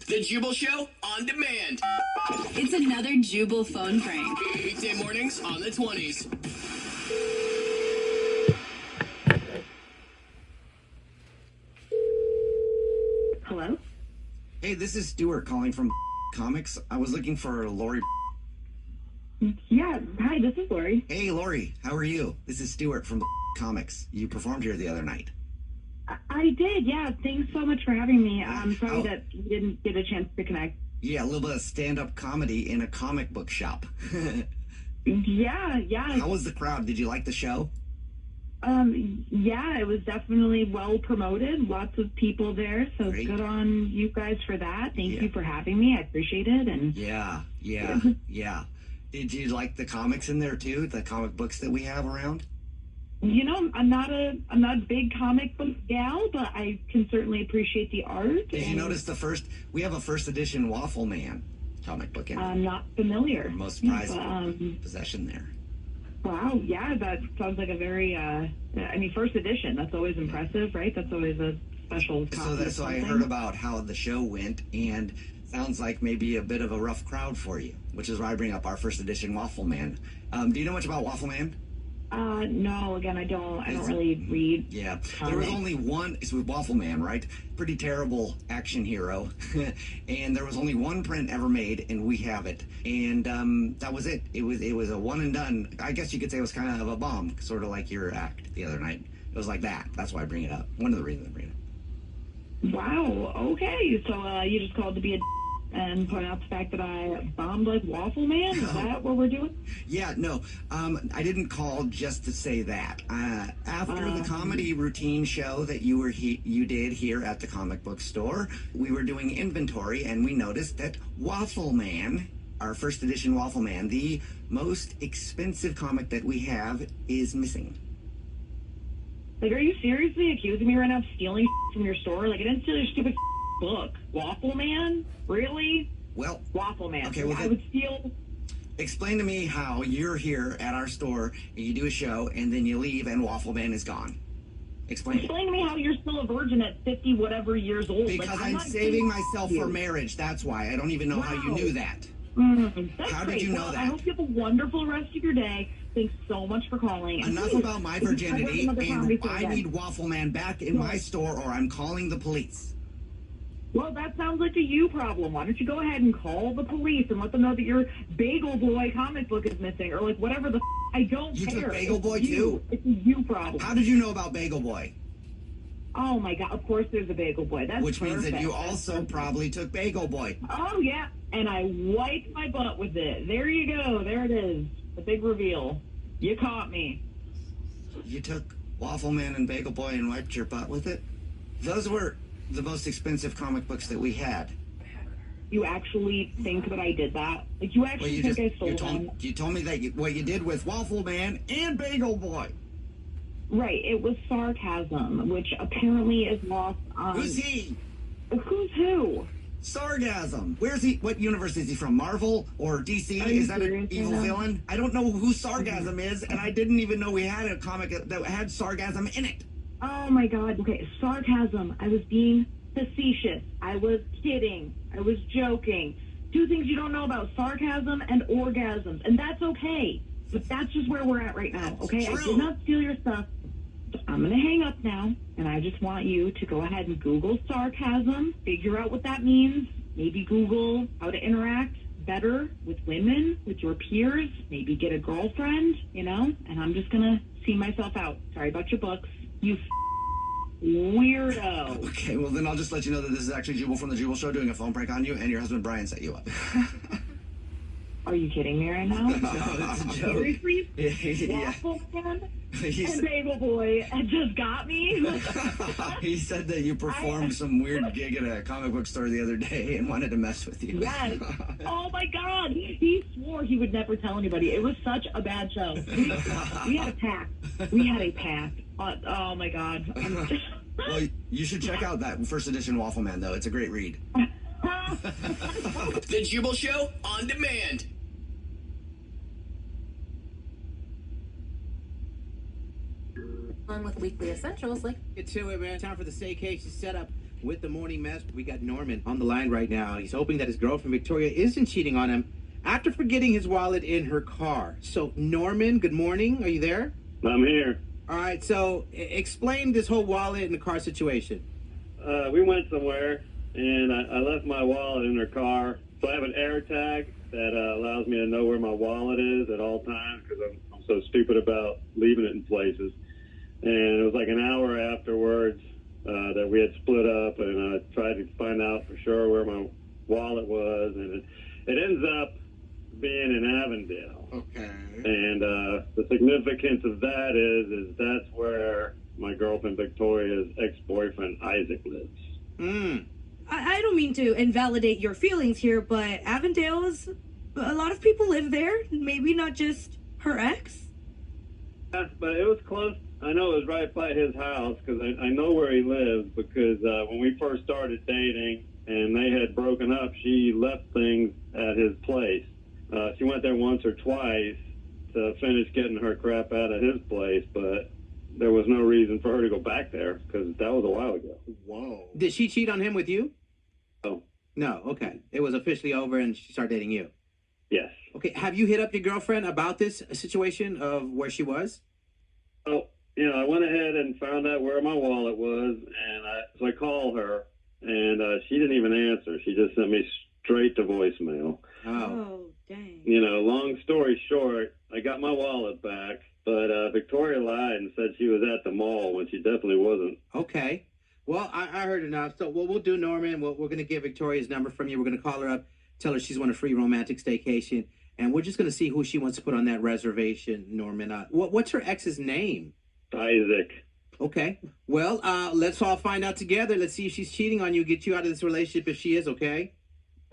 The Jubal Show on demand. It's another Jubal phone prank. Weekday mornings on the 20s. Hello? Hey, this is Stuart calling from Comics. I was looking for Lori. Yeah, hi, this is Lori. Hey, Lori, how are you? This is Stuart from Comics. You performed here the other night. I did, yeah. Thanks so much for having me. I'm sorry Oh. that we didn't get a chance to connect. Yeah, a little bit of stand-up comedy in a comic book shop. Yeah. How was the crowd? Did you like the show? Yeah, it was definitely well promoted. Lots of people there, so Great. good on you guys for that. Thank Yeah. you for having me. I appreciate it. And Yeah. Did you like the comics in there too? The comic books that we have around? you know, I'm not a big comic book gal, but I can certainly appreciate the art. Did you notice we have a first edition Waffle Man comic book in I'm not familiar. most prized But, possession there. Wow, yeah, that sounds like a very, first edition. That's always impressive, right? That's always a special copy of So I something. heard about how the show went, and sounds like maybe a bit of a rough crowd for you, which is why I bring up our first edition Waffle Man. Do you know much about Waffle Man? No, again, I don't really read. Yeah, there was comics. only one. It's with Waffle Man, right? Pretty terrible action hero, and there was only one print ever made, and we have it. And that was it. It was a one and done. I guess you could say it was kind of a bomb, sort of like your act the other night. It was like that. That's why I bring it up. One of the reasons I bring it up. Wow, okay. So you just called to be a and point out the fact that I bombed like Waffle Man? Is that what we're doing? Yeah, no, I didn't call just to say that. After the comedy routine show that you did here at the comic book store, we were doing inventory, and we noticed that Waffle Man, our first edition Waffle Man, the most expensive comic that we have, is missing. Like, are you seriously accusing me right now of stealing from your store? Like, I didn't steal your stupid book. Waffle Man? Really? Well, Waffle Man. Okay, well, I then- would steal... explain to me how you're here at our store and you do a show and then you leave and Waffle Man is gone. Explain it. Explain to me how you're still a virgin at 50 whatever years old. Because like, I'm not saving saying myself you. for marriage. That's why. I don't even know how you Wow. knew that. That's How did great. you know Well, that? I hope you have a wonderful rest of your day. Thanks so much for calling. And Enough please, about my if you ever virginity, have another comedy and show I again- need Waffle Man back in my store or I'm calling the police. Well, that sounds like a you problem. Why don't you go ahead and call the police and let them know that your Bagel Boy comic book is missing, or like whatever the I don't You care. took Bagel It's Boy, you. too? It's a you problem. How did you know about Bagel Boy? Oh my God! Of course, there's a Bagel Boy. That's Which means that perfect. you That's also perfect. probably took Bagel Boy. Oh yeah, and I wiped my butt with it. There you go. There it is. The big reveal. You caught me. You took Waffle Man and Bagel Boy and wiped your butt with it? Those were the most expensive comic books that we had. You actually think that I did that? Like you Well, actually think I stole them? you told me that what you did with Waffle Man and Bagel Boy. Right. It was sarcasm, which apparently is lost on. Who's he? Who's who? Sargasm. Where's he? What universe is he from? Marvel or DC? Are you Is that an serious evil right now? villain? I don't know who Sargasm is, and I didn't even know we had a comic that had Sargasm in it. Oh my God. Okay, sarcasm. I was being facetious. I was kidding. I was joking. Two things you don't know about: sarcasm and orgasms, and that's okay. But that's just where we're at right now. Okay, I True. did not steal your stuff. So I'm gonna hang up now, and I just want you to go ahead and Google sarcasm, figure out what that means. Maybe Google how to interact better with women, with your peers. Maybe get a girlfriend. And I'm just gonna see myself out. Sorry about your books. You weirdo. Okay, well then I'll just let you know that this is actually Jubal from the Jubal Show doing a phone prank on you, and your husband Brian set you up. Are you kidding me right now? It's a joke. Seriously? Yeah. Waffle Man He and said, Bagel Boy just got me? he said that you performed some weird gig at a comic book store the other day and wanted to mess with you. Yes. Oh my God. He swore he would never tell anybody. It was such a bad show. We had a pact. Oh my God. Well, you should check out that first edition Waffle Man, though. It's a great read. The Jubal Show on demand. Along with weekly essentials like Get to it, man. Time for the staycation setup. with the morning mess. We got Norman on the line right now. He's hoping that his girlfriend Victoria isn't cheating on him after forgetting his wallet in her car. So, Norman, good morning. Are you there? I'm here. All right, so explain this whole wallet in the car situation. We went somewhere, and I left my wallet in her car. So I have an air tag that allows me to know where my wallet is at all times because I'm so stupid about leaving it in places. And it was like an hour afterwards that we had split up, and I tried to find out for sure where my wallet was, and it ends up being in Avondale. Okay. And the significance of that is that's where my girlfriend Victoria's ex-boyfriend Isaac lives. I don't mean to invalidate your feelings here, but Avondale is... a lot of people live there. Maybe not just her ex. Yeah, but it was close. I know it was right by his house because I know where he lives because when we first started dating and they had broken up, she left things at his place. She went there once or twice to finish getting her crap out of his place, but there was no reason for her to go back there because that was a while ago. Whoa. Did she cheat on him with you? Oh. No, okay. It was officially over and she started dating you. Yes. Okay, have you hit up your girlfriend about this situation of where she was? Oh, I went ahead and found out where my wallet was, and so I called her, and she didn't even answer. She just sent me straight to voicemail. Oh, dang. Long story short, I got my wallet back, but Victoria lied and said she was at the mall when she definitely wasn't. Okay. Well, I heard enough. So what we'll do, Norman, we're going to get Victoria's number from you. We're going to call her up, tell her she's won a free romantic staycation, and we're just going to see who she wants to put on that reservation, Norman. What's her ex's name? Isaac. Okay. Well, let's all find out together. Let's see if she's cheating on you, get you out of this relationship if she is, okay?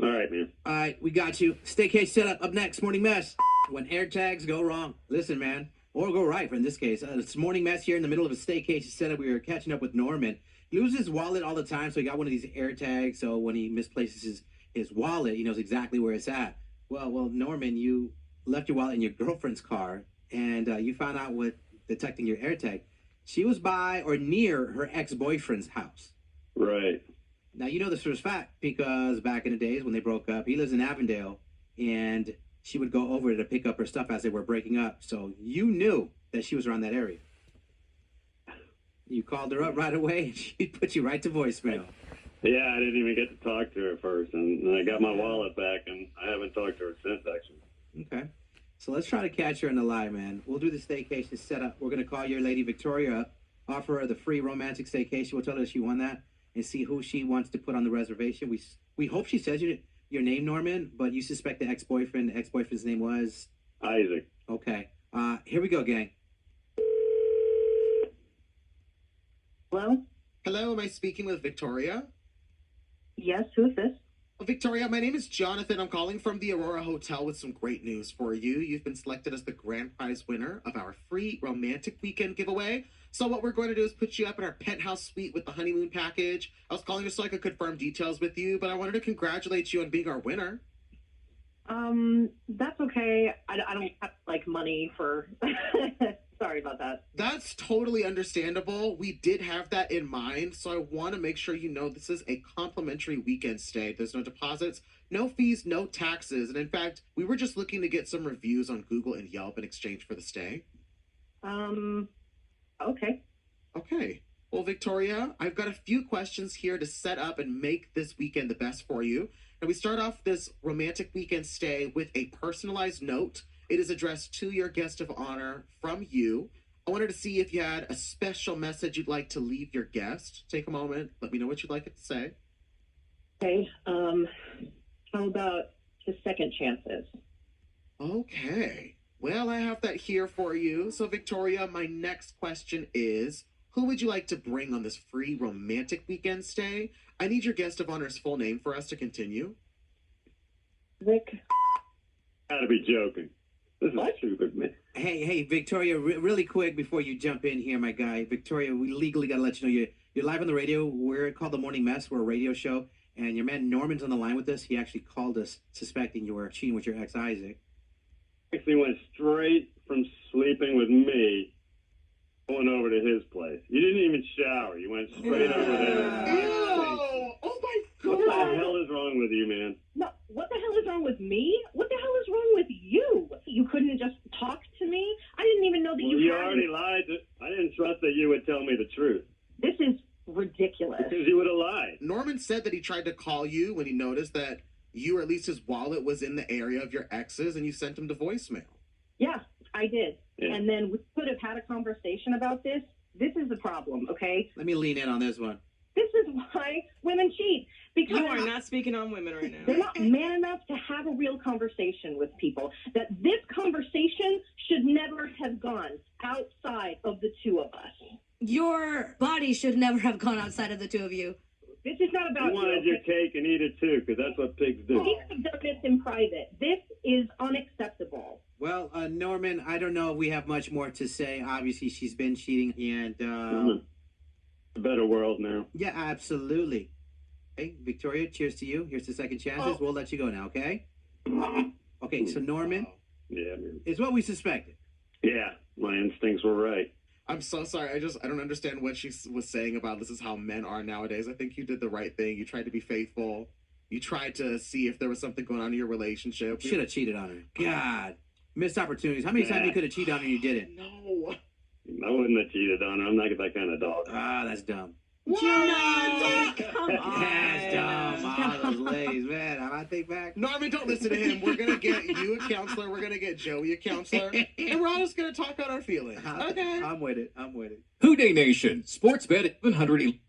All right, man. All right, we got you. Staycation setup up next. Morning mess. When air tags go wrong. Listen, man. Or go right, in this case. It's morning mess here in the middle of a staycation setup. We were catching up with Norman. He loses his wallet all the time, so he got one of these air tags. So when he misplaces his wallet, he knows exactly where it's at. Well, Norman, you left your wallet in your girlfriend's car, and you found out with detecting your air tag, she was by or near her ex-boyfriend's house. Right. Now, you know this for a fact because back in the days when they broke up, he lives in Avondale, and she would go over to pick up her stuff as they were breaking up. So you knew that she was around that area. You called her up right away, and she put you right to voicemail. Yeah, I didn't even get to talk to her first, and I got my wallet back, and I haven't talked to her since, actually. Okay. So let's try to catch her in the lie, man. We'll do the staycation setup. We're going to call your lady Victoria up, offer her the free romantic staycation. We'll tell her she won that and see who she wants to put on the reservation. We hope she says your name, Norman, but you suspect the ex-boyfriend. The ex-boyfriend's name was? Isaac. Okay. Here we go, gang. Hello? Hello, am I speaking with Victoria? Yes, who is this? Victoria, my name is Jonathan. I'm calling from the Aurora Hotel with some great news for you. You've been selected as the grand prize winner of our free romantic weekend giveaway. So what we're going to do is put you up in our penthouse suite with the honeymoon package. I was calling just so I could confirm details with you, but I wanted to congratulate you on being our winner. That's okay. I don't have, money for... Sorry about that. That's totally understandable. We did have that in mind, so I want to make sure you know this is a complimentary weekend stay. There's no deposits, no fees, no taxes, and in fact, we were just looking to get some reviews on Google and Yelp in exchange for the stay. Okay. Okay. Well, Victoria, I've got a few questions here to set up and make this weekend the best for you. And we start off this romantic weekend stay with a personalized note. It is addressed to your guest of honor from you. I wanted to see if you had a special message you'd like to leave your guest. Take a moment. Let me know what you'd like it to say. Okay. How about just second chances? Okay. Well, I have that here for you. So, Victoria, my next question is, who would you like to bring on this free romantic weekend stay? I need your guest of honor's full name for us to continue. Vic. Gotta be joking. This is stupid, man. Hey, Victoria, really quick before you jump in here, my guy. Victoria, we legally got to let you know you're live on the radio. We're called The Morning Mess. We're a radio show. And your man Norman's on the line with us. He actually called us suspecting you were cheating with your ex, Isaac. Actually went straight from sleeping with me going over to his place. You didn't even shower. You went straight over there. Oh my What the God. hell is wrong with you, man? No, what the hell is wrong with me? What the hell is wrong with you? You couldn't just talk to me? I didn't even know that Well, you you had... already lied. I didn't trust that you would tell me the truth. This is ridiculous. Because you would have lied. Norman said that he tried to call you when he noticed that you, or at least his wallet, was in the area of your ex's, and you sent him to voicemail. Yeah, I did. Yeah. And then we could have had a conversation about this. This is the problem, okay? Let me lean in on this one. This is why women cheat. Because You are not speaking on women right they're now. not man enough to have a real conversation with people. That this conversation should never have gone outside of the two of us. Your body should never have gone outside of the two of you. This is not about You wanted your cake and eat it too, because that's what pigs do. Pigs have done this in private. This is unacceptable. Well, Norman, I don't know if we have much more to say. Obviously, she's been cheating, and A better world now. yeah, absolutely. Hey, Victoria, cheers to you. Here's the second chances. We'll let you go now, okay? Okay, so Norman, Yeah, man. it's what we suspected. Yeah, my instincts were right. I'm so sorry. I don't understand what she was saying about this is how men are nowadays. I think you did the right thing. You tried to be faithful. You tried to see if there was something going on in your relationship. Should have cheated on her. God, missed opportunities. How many times you could have cheated on her and you didn't? No. I wouldn't have cheated on her. I'm not that kind of dog. Ah, that's dumb. No, come That's on. dumb. All those ladies, man. I take back. Norman, don't listen to him. We're going to get you a counselor. We're going to get Joey a counselor. And we're all just going to talk out our feelings. Okay. I'm with it. I'm with it. Houday Nation, sports bet 700.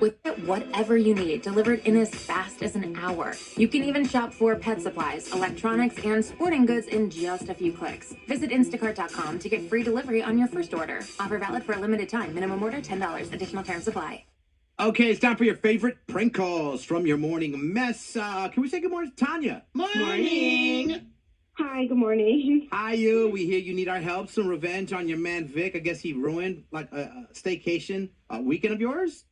With whatever you need delivered in as fast as an hour. You can even shop for pet supplies, electronics, and sporting goods in just a few clicks. Visit instacart.com to get free delivery on your first order. Offer valid for a limited time. Minimum order $10. Additional terms apply. Okay, it's time for your favorite prank calls from your morning mess. Can we say good morning to Tanya? Morning. Hi, good morning. Hi, you. We hear you need our help. Some revenge on your man, Vic. I guess he ruined like a staycation weekend of yours?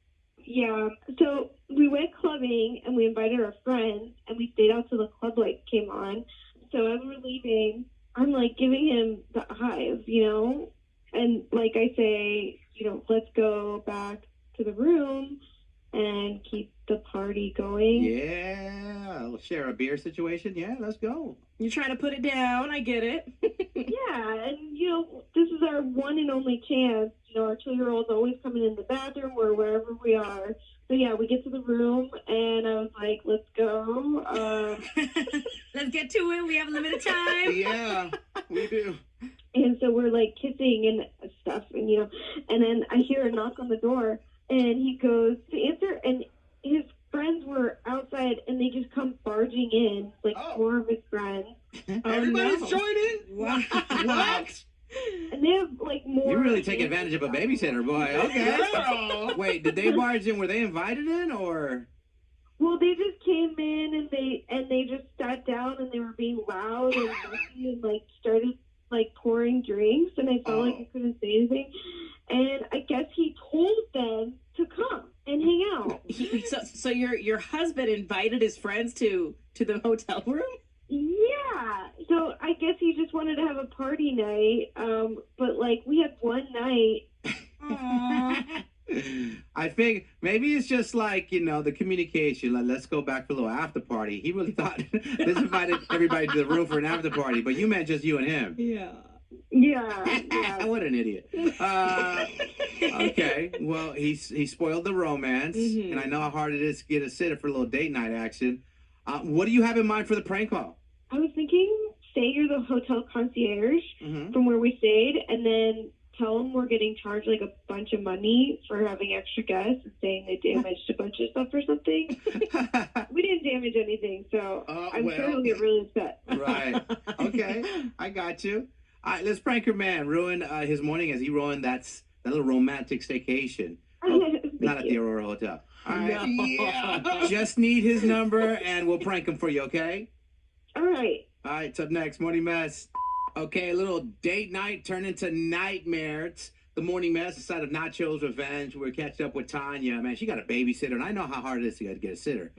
Yeah, so we went clubbing and we invited our friends and we stayed out till the club light came on. So as we're leaving, I'm like giving him the eyes, you know, and like I say, you know, let's go back to the room and keep the party going. Yeah, I'll share a beer situation. Yeah, let's go. You're trying to put it down. I get it. Yeah, and you know, this is our one and only chance. You know, our 2-year-old's always coming in the bathroom or wherever we are. So yeah, we get to the room and I was like, let's go. Let's get to it. We have a limited time. Yeah, we do. And so we're like kissing and stuff, and you know, and then I hear a knock on the door, and he goes to answer, and his friends were outside, and they just come barging in, like 4 of his friends. Everybody's joining? Wow. What? And they have like more. You really take advantage of a babysitter, boy. Okay. Girl. Wait, did they barge in? Were they invited in, or? Well, they just came in, and they just sat down, and they were being loud and messy, and like started like pouring drinks, and I felt like I couldn't say anything. And I guess he told them to come and hang out. So your husband invited his friends to the hotel room? Yeah. So I guess he just wanted to have a party night. But like we had one night. I think maybe it's just like, you know, the communication. Like, let's go back for a little after party. He really thought this invited everybody to the room for an after party, but you meant just you and him. Yeah. Yeah. What an idiot. Okay. Well, he spoiled the romance, and I know how hard it is to get a sitter for a little date night action. What do you have in mind for the prank call? I was thinking, say you're the hotel concierge from where we stayed, and then tell them we're getting charged like a bunch of money for having extra guests and saying they damaged a bunch of stuff or something. We didn't damage anything, so I'm sure he'll get really upset. Right. Okay. I got you. All right, let's prank your man. Ruin his morning as he ruined that little romantic staycation. Not at the Aurora Hotel. All right. Yeah. Just need his number, and we'll prank him for you, okay? All right. All right, it's up next. Morning Mess. Okay, a little date night turned into nightmare. It's the Morning Mess, instead of Nacho's Revenge. We're catching up with Tanya. Man, she got a babysitter, and I know how hard it is to get a sitter.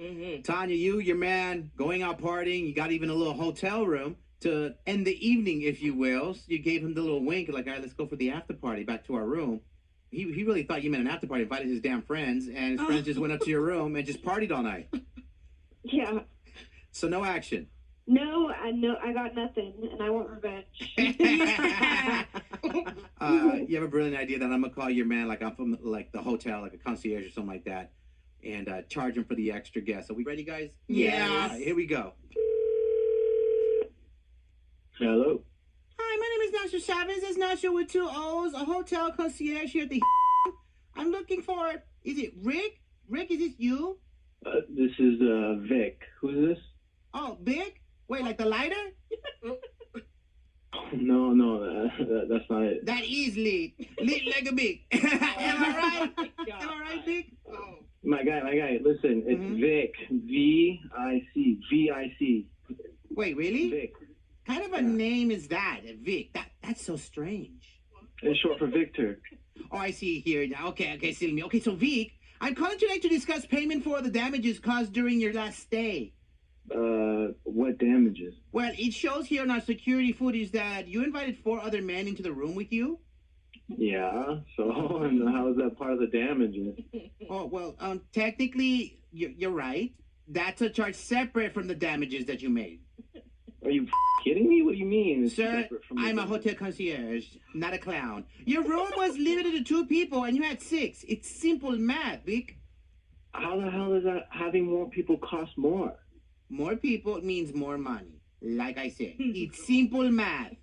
Tanya, you, your man, going out partying. You got even a little hotel room to end the evening, if you will. So you gave him the little wink, like, all right, let's go for the after party back to our room. He really thought you meant an after party, invited his damn friends, and his friends just went up to your room and just partied all night. Yeah. So no action. No, I got nothing, and I want revenge. You have a brilliant idea that I'm gonna call your man, like I'm from like the hotel, like a concierge or something like that, and charge him for the extra guest. Are we ready, guys? Yes. All right, here we go. Hello. Hi, my name is Nacho Chavez. It's Nacho with 2 O's, a hotel concierge here at the. I'm looking for. Is it Rick? Rick, is this you? This is Vic. Who's this? Oh, Vic? Wait, like the lighter? No, that's not it. That is lit. Lit like a big. Am I right? Am I right, Vic? Oh. My guy. Listen, it's Vic. V-I-C. V-I-C. Wait, really? Vic. Kind of a name is that, Vic? That's so strange. It's short for Victor. Oh, I see here. Okay, silly me. Okay, so Vic, I'm calling today to discuss payment for the damages caused during your last stay. What damages? Well, it shows here on our security footage that you invited 4 other men into the room with you. Yeah, so and how is that part of the damages? Oh, well, technically, you're right. That's a charge separate from the damages that you made. Are you kidding me? What do you mean? It's Sir, separate from I'm a hotel concierge, not a clown. Your room was limited to 2 people, and you had 6. It's simple math, Vic. How the hell is that having more people cost more? More people means more money. Like I said, it's simple math.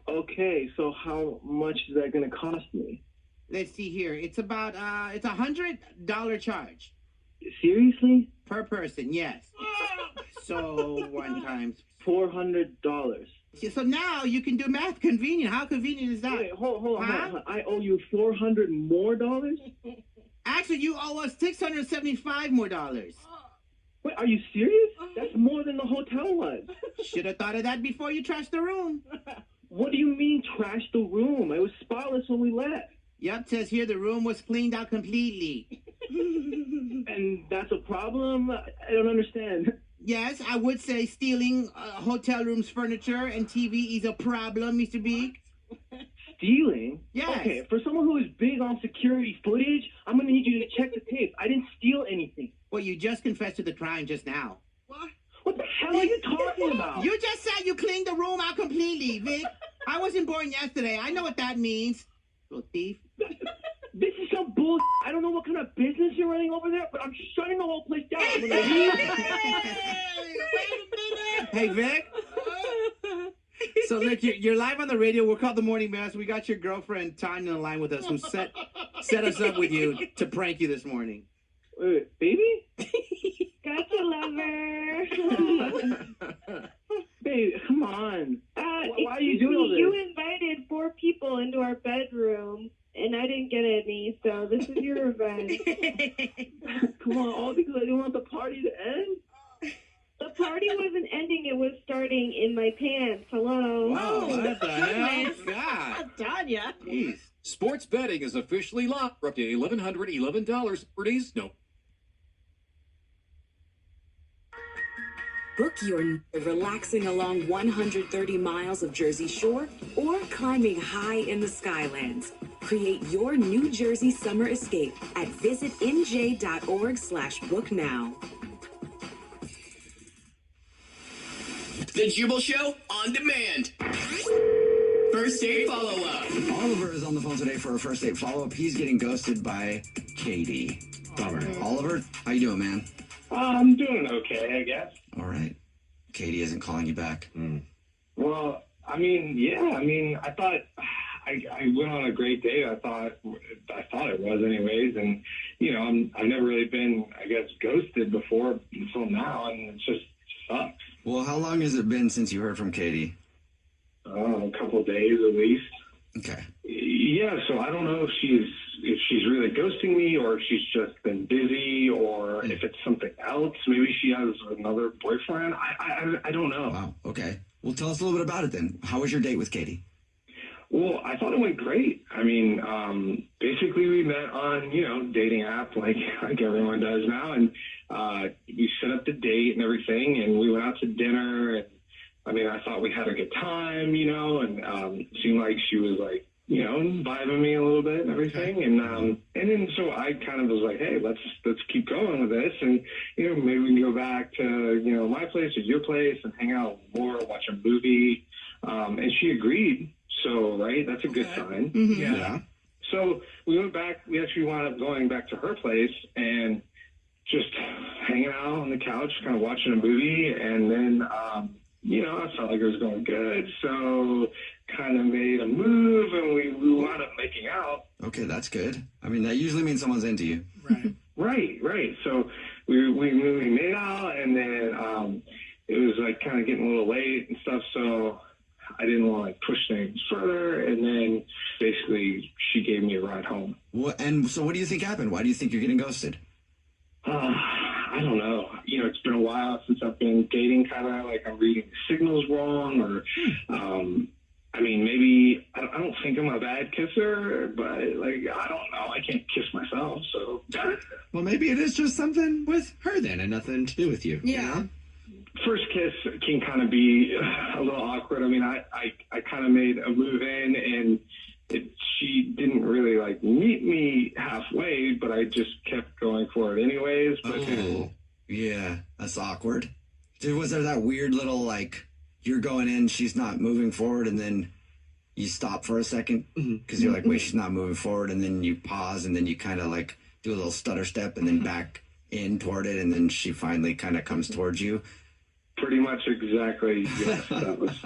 Okay, so how much is that going to cost me? Let's see here. It's about, it's $100 charge. Seriously? Per person, yes. So, 1 times. $400. So now you can do math convenient. How convenient is that? Wait, hold on. I owe you $400 more dollars? Actually, you owe us $675 more dollars. Wait, are you serious? That's more than the hotel was. Should have thought of that before you trashed the room. What do you mean trash the room? It was spotless when we left. Yep, says here the room was cleaned out completely. And that's a problem? I don't understand. Yes, I would say stealing hotel room's furniture and TV is a problem, Mr. Big. Stealing? Yes. Okay, for someone who is big on security footage, I'm going to need you to check the tapes. I didn't steal anything. Well, you just confessed to the crime just now. What the hell are you talking about? You just said you cleaned the room out completely, Vic. I wasn't born yesterday. I know what that means. Little thief. This is some bull. I don't know what kind of business you're running over there, but I'm shutting the whole place down. Hey, Vic. So, look, you're live on the radio. We're called The Morning Mess. We got your girlfriend, Tanya, on the line with us, who set us up with you to prank you this morning. Wait, baby? Gotcha, lover. Babe, come on. Why are you doing all this? You invited 4 people into our bedroom, and I didn't get any, so this is your revenge. Come on, all because I didn't want the party to end? The party wasn't ending, it was starting in my pants. Hello? Wow, what the hell? God. Tanya. Jeez. Sports betting is officially locked for up to $1,111. Birdies, no. Book your relaxing along 130 miles of Jersey Shore or climbing high in the Skylands. Create your New Jersey summer escape at visitnj.org/book now. The Jubal Show on demand. First date follow-up. Oliver is on the phone today for a first date follow-up. He's getting ghosted by Katie. Bummer. Oliver, how you doing, man? I'm doing okay, I guess. All right. Katie isn't calling you back. Well, I mean, I thought I went on a great date. I thought it was anyways. And, you know, I've never really been, I guess, ghosted before until now. And it just sucks. Well, how long has it been since you heard from Katie? A couple of days at least. Okay. Yeah, so I don't know if she's really ghosting me or if she's just been busy or if it's something else. Maybe she has another boyfriend. I don't know. Wow. Okay. Well, tell us a little bit about it then. How was your date with Katie? Well, I thought it went great. I mean, basically we met on, dating app like everyone does now. And we set up the date and everything. And we went out to dinner. And I mean, I thought we had a good time, and it seemed like she was like vibing me a little bit and everything. And then so I kind of was like, hey, let's keep going with this. And, maybe we can go back to, my place or your place and hang out more, watch a movie. And she agreed. So, right, that's a good sign. Mm-hmm. Yeah. So we went back. We actually wound up going back to her place and just hanging out on the couch, kind of watching a movie. And then, I felt like it was going good. So kind of made a move and we wound up making out. Okay, that's good. I mean, that usually means someone's into you. Right. So we made out, and then it was like kind of getting a little late and stuff. So I didn't want to like push things further, and then basically she gave me a ride home. And so what do you think happened? Why do you think you're getting ghosted? I don't know. It's been a while since I've been dating, kind of like I'm reading the signals wrong, or maybe I don't think I'm a bad kisser, but like I don't know. I can't kiss myself, so. Well, maybe it is just something with her then, and nothing to do with you. Yeah. First kiss can kind of be a little awkward. I mean, I kind of made a move in, and she didn't really like meet me halfway, but I just kept going for it anyways. But yeah, that's awkward. Dude, was there that weird little like you're going in, she's not moving forward, and then you stop for a second because you're like, wait, she's not moving forward, and then you pause, and then you kind of like do a little stutter step, and then back in toward it, and then she finally kind of comes towards you. Pretty much exactly, yes. That was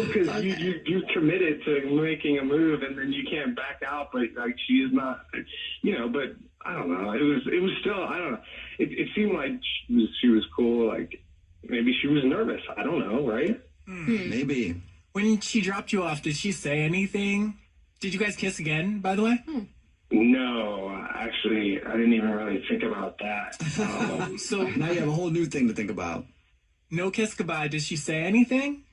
because you committed to making a move, and then you can't back out. But like she is not, But I don't know. It was still, I don't know. It seemed like she was cool. Like maybe she was nervous. I don't know, right? Maybe. When she dropped you off, did she say anything? Did you guys kiss again, by the way? No, actually, I didn't even really think about that. So now you have a whole new thing to think about. No kiss goodbye. Did she say anything?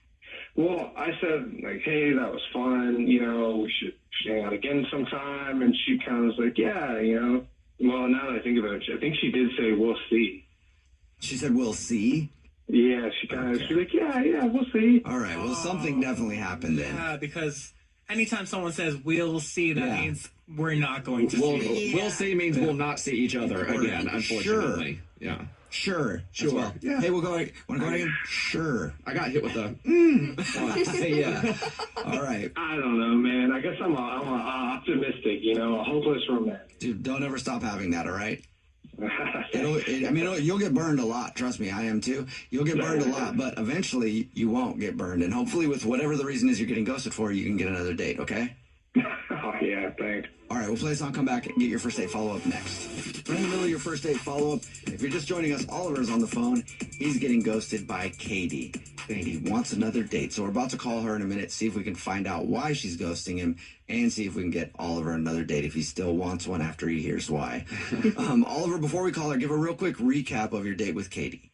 Well, I said, like, hey, that was fun. We should hang out again sometime. And she kind of was like, yeah, Well, now that I think about it, I think she did say, we'll see. She said, we'll see? Yeah, she kind of, she's like, yeah, we'll see. All right, well, something definitely happened then. Yeah, because anytime someone says, we'll see, that means we're not going to see. We'll see means we'll not see each other again, unfortunately. Sure. Yeah. Sure. Well. Yeah. Hey, we'll go. Want to go out again? Sure. I got hit with a. Yeah. All right. I don't know, man. I guess I'm optimistic. A hopeless romantic. Dude, don't ever stop having that. All right. You'll get burned a lot. Trust me, I am too. You'll get burned a lot, but eventually you won't get burned. And hopefully, with whatever the reason is you're getting ghosted for, you can get another date. Okay. Oh yeah, thanks. All right, we'll play a song, come back, and get your first date follow-up next. We're in the middle of your first date follow-up. If you're just joining us, Oliver's on the phone. He's getting ghosted by Katie. Katie wants another date, so we're about to call her in a minute, see if we can find out why she's ghosting him, and see if we can get Oliver another date if he still wants one after he hears why. Oliver, before we call her, give a real quick recap of your date with Katie.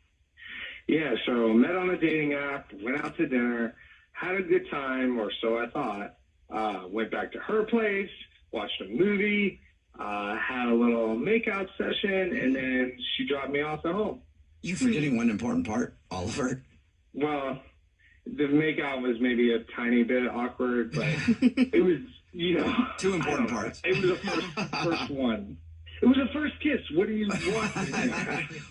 Yeah, so met on a dating app, went out to dinner, had a good time, or so I thought. Went back to her place, watched a movie, had a little makeout session, and then she dropped me off at home. You're forgetting one important part, Oliver. Well, the makeout was maybe a tiny bit awkward, but it was, two important parts. It was the first one. It was a first kiss. What do you want?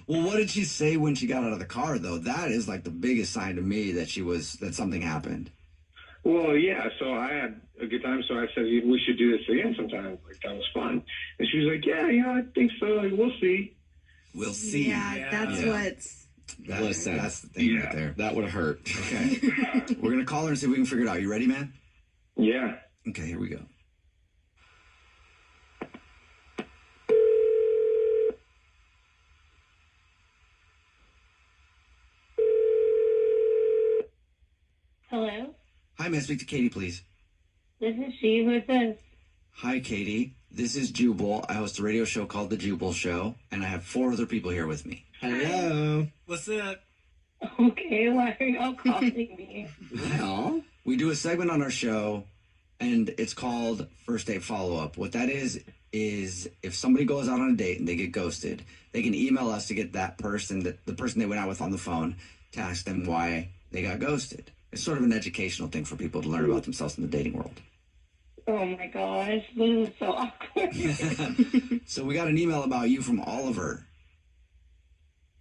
Well, what did she say when she got out of the car, though? That is like the biggest sign to me that that something happened. Well, yeah, so I had a good time, so I said, we should do this again sometime. Like, that was fun. And she was like, yeah, I think so. Like, we'll see. We'll see. Yeah, that's what's... Listen, that's the thing right there. That would have hurt. Okay. We're going to call her and see if we can figure it out. You ready, man? Yeah. Okay, here we go. Hello? Hi, may I speak to Katie, please? This is she. Who is this? Hi, Katie. This is Jubal. I host a radio show called The Jubal Show, and I have 4 other people here with me. Hello. What's up? Okay, why are y'all calling me? Well, we do a segment on our show, and it's called First Date Follow-Up. What that is if somebody goes out on a date and they get ghosted, they can email us to get that person, the person they went out with on the phone, to ask them why they got ghosted. It's sort of an educational thing for people to learn about themselves in the dating world. Oh my gosh, this is so awkward. So we got an email about you from Oliver.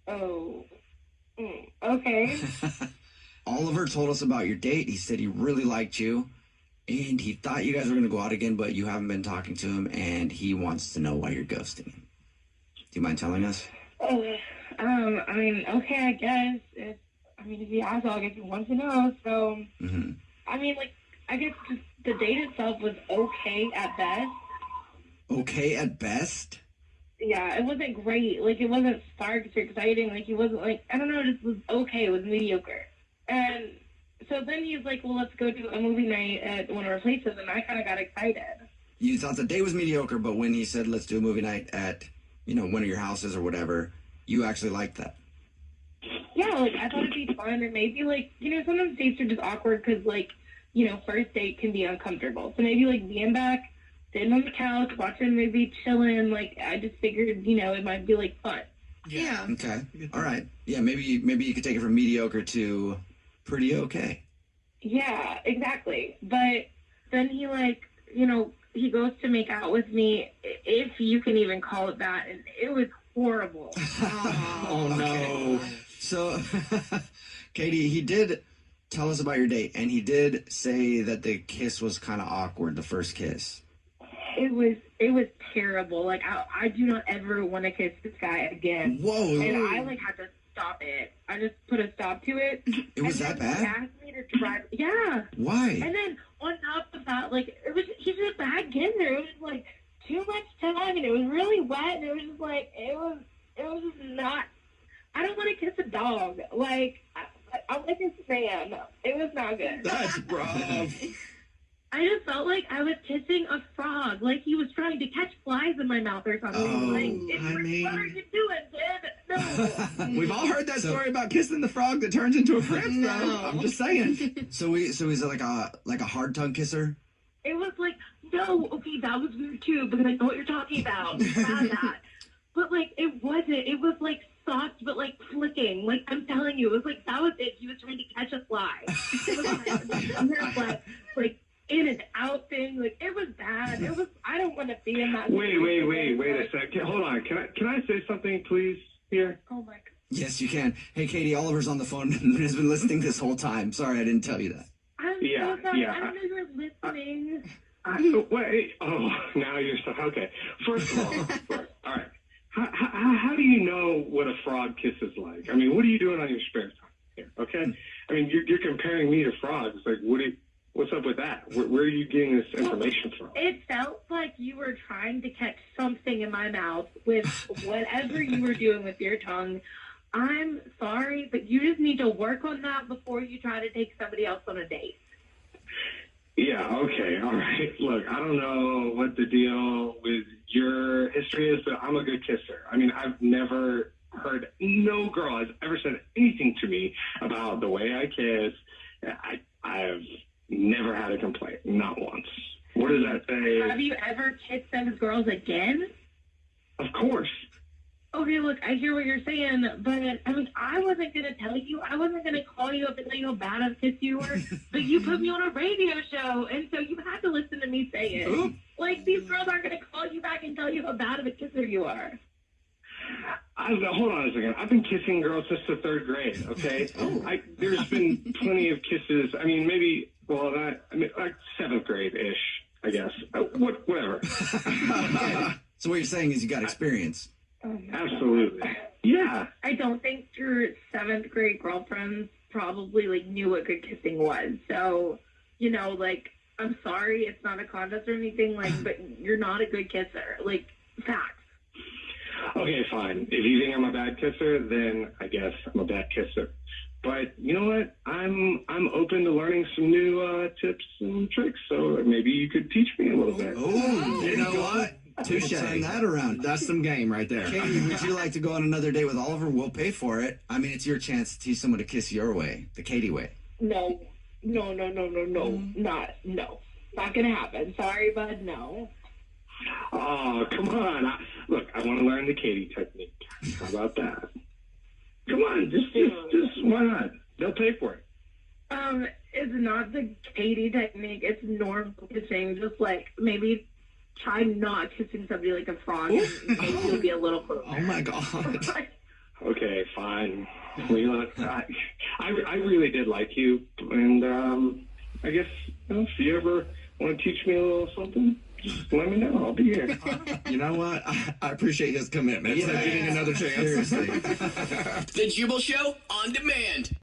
Oh, okay. Oliver told us about your date. He said he really liked you, and he thought you guys were going to go out again, but you haven't been talking to him, and he wants to know why you're ghosting him. Do you mind telling us? Oh, I mean, okay, I guess. If he asks, I guess he wants to know. So, I mean, like, I guess just the date itself was okay at best. Okay at best? Yeah, it wasn't great. Like, it wasn't sparks or exciting. Like, he wasn't, like, I don't know, it just was okay. It was mediocre. And so then he's like, well, let's go do a movie night at one of our places. And I kind of got excited. You thought the date was mediocre, but when he said, let's do a movie night at, one of your houses or whatever, you actually liked that. Yeah, like, I thought it'd be fun. And maybe, like, sometimes dates are just awkward because, like, first date can be uncomfortable. So maybe, like, being back, sitting on the couch, watching a movie, chilling, like, I just figured, it might be, like, fun. Yeah. Okay. All right. Yeah, maybe you could take it from mediocre to pretty okay. Yeah, exactly. But then he, like, he goes to make out with me, if you can even call it that, and it was horrible. Oh, no. So, Katie, he did tell us about your date, and he did say that the kiss was kind of awkward, the first kiss. It was terrible. Like, I do not ever want to kiss this guy again. Whoa. And I, like, had to stop it. I just put a stop to it. It was that bad? He asked me to drive. Yeah. Why? And then on top of that, like, he's just back in there. It was just, like, too much time, and it was really wet, and it was just, like, it was just not, I don't want to kiss a dog. Like, I want to kiss a man. It was not good. That's rough. I just felt like I was kissing a frog, like he was trying to catch flies in my mouth or something. Oh, Like, what are you doing, dude? No. We've all heard that story about kissing the frog that turns into a prince, though. I'm just saying. So he's like a hard tongue kisser? It was like, no, okay, that was weird too, because I know what you're talking about. Bad that. But, like, it wasn't. It was, like, soft, but, like, flicking. Like, I'm telling you, it was like, that was it. He was trying to catch a fly. It was like in and out thing. Like, it was bad. It was, I don't want to be in that. Wait a second. Hold on. Can I say something, please, here? Oh, my God. Yes, you can. Hey, Katie, Oliver's on the phone and has been listening this whole time. Sorry, I didn't tell you that. I'm so sorry. I don't know you were listening. Now you're so, okay. First of all, all right. How do you know what a frog kiss is like? I mean, what are you doing on your spare time here? Okay, I mean, you're comparing me to frogs. Like, what's up with that? Where are you getting this information from? It felt like you were trying to catch something in my mouth with whatever you were doing with your tongue. I'm sorry, but you just need to work on that before you try to take somebody else on a date. Yeah, okay, all right. Look, I don't know what the deal with your history is, but I'm a good kisser. I mean, I've never heard, no girl has ever said anything to me about the way I kiss. I've never had a complaint, not once. What does that say? Have you ever kissed those girls again? Of course. Okay, look, I hear what you're saying, but I mean, I wasn't going to tell you. I wasn't going to call you up and tell you how bad of a kiss you were, but you put me on a radio show, and so you had to listen to me say it. Ooh. Like, these girls aren't going to call you back and tell you how bad of a kisser you are. Hold on a second. I've been kissing girls since the third grade, okay? There's been plenty of kisses. I mean, maybe, like seventh grade-ish, I guess. Whatever. So what you're saying is you got experience. Absolutely. Yeah. I don't think your seventh grade girlfriends probably, like, knew what good kissing was. So, like, I'm sorry, it's not a contest or anything, like, but you're not a good kisser. Like, facts. Okay, fine. If you think I'm a bad kisser, then I guess I'm a bad kisser. But you know what? I'm open to learning some new tips and tricks, so maybe you could teach me a little bit. Oh, you know what? Touche. Turn that around. That's some game right there. Katie, would you like to go on another date with Oliver? We'll pay for it. I mean, it's your chance to teach someone to kiss your way, the Katie way. No. Not gonna happen. Sorry, bud, no. Oh, come on. Look, I want to learn the Katie technique. How about that? Come on, just why not? They'll pay for it. Is not the Katie technique. It's normal kissing. Just like maybe try not kissing somebody like a frog. And maybe you'll be a little closer. Oh my God. Okay, fine. Leela, I really did like you, and I guess if you ever want to teach me a little something, just let me know. I'll be here. You know what? I appreciate his commitment. Yeah. Getting another chance. The Jubal Show on demand.